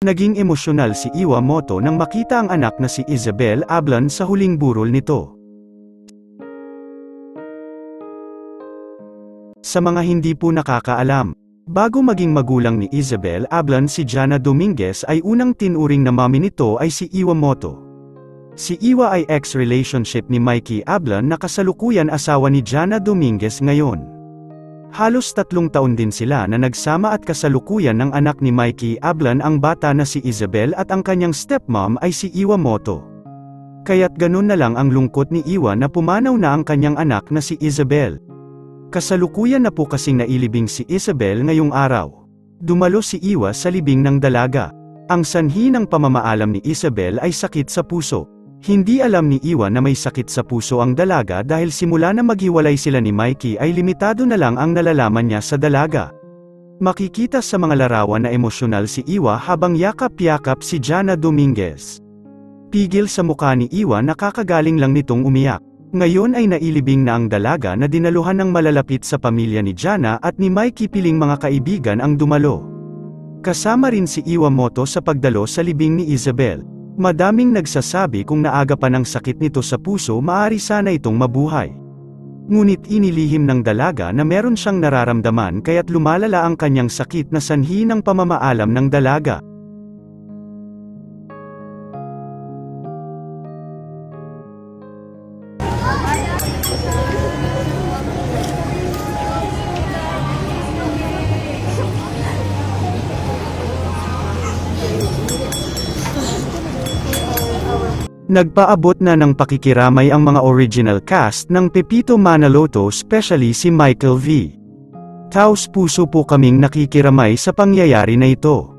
Naging emosyonal si Iwamoto nang makita ang anak na si Isabel Ablan sa huling burol nito. Sa mga hindi po nakakaalam, bago maging magulang ni Isabel Ablan si Jana Dominguez ay unang tinuring na mami nito ay si Iwamoto. Si Iwa ay ex-relationship ni Mikey Ablan na kasalukuyan asawa ni Jana Dominguez ngayon. Halos 3 taon din sila na nagsama at kasalukuyan ng anak ni Mikey Ablan ang bata na si Isabel at ang kanyang stepmom ay si Iwamoto. Kaya't ganun na lang ang lungkot ni Iwa na pumanaw na ang kanyang anak na si Isabel. Kasalukuyan na po kasing nailibing si Isabel ngayong araw. Dumalo si Iwa sa libing ng dalaga. Ang sanhi ng pamamaalam ni Isabel ay sakit sa puso. Hindi alam ni Iwa na may sakit sa puso ang dalaga dahil simula na maghiwalay sila ni Mikey ay limitado na lang ang nalalaman niya sa dalaga. Makikita sa mga larawan na emosyonal si Iwa habang yakap-yakap si Jana Dominguez. Pigil sa mukha ni Iwa na kakagaling lang nitong umiyak. Ngayon ay nailibing na ang dalaga na dinaluhan ng malalapit sa pamilya ni Jana at ni Mikey, piling mga kaibigan ang dumalo. Kasama rin si Iwamoto sa pagdalo sa libing ni Isabel. Madaming nagsasabi kung naaga pa ng sakit nito sa puso maaari sana itong mabuhay. Ngunit inilihim ng dalaga na meron siyang nararamdaman kaya't lumalala ang kanyang sakit na sanhi ng pamamaalam ng dalaga. Nagpaabot na ng pakikiramay ang mga original cast ng Pepito Manaloto, especially si Michael V. Taos puso po kaming nakikiramay sa pangyayari na ito.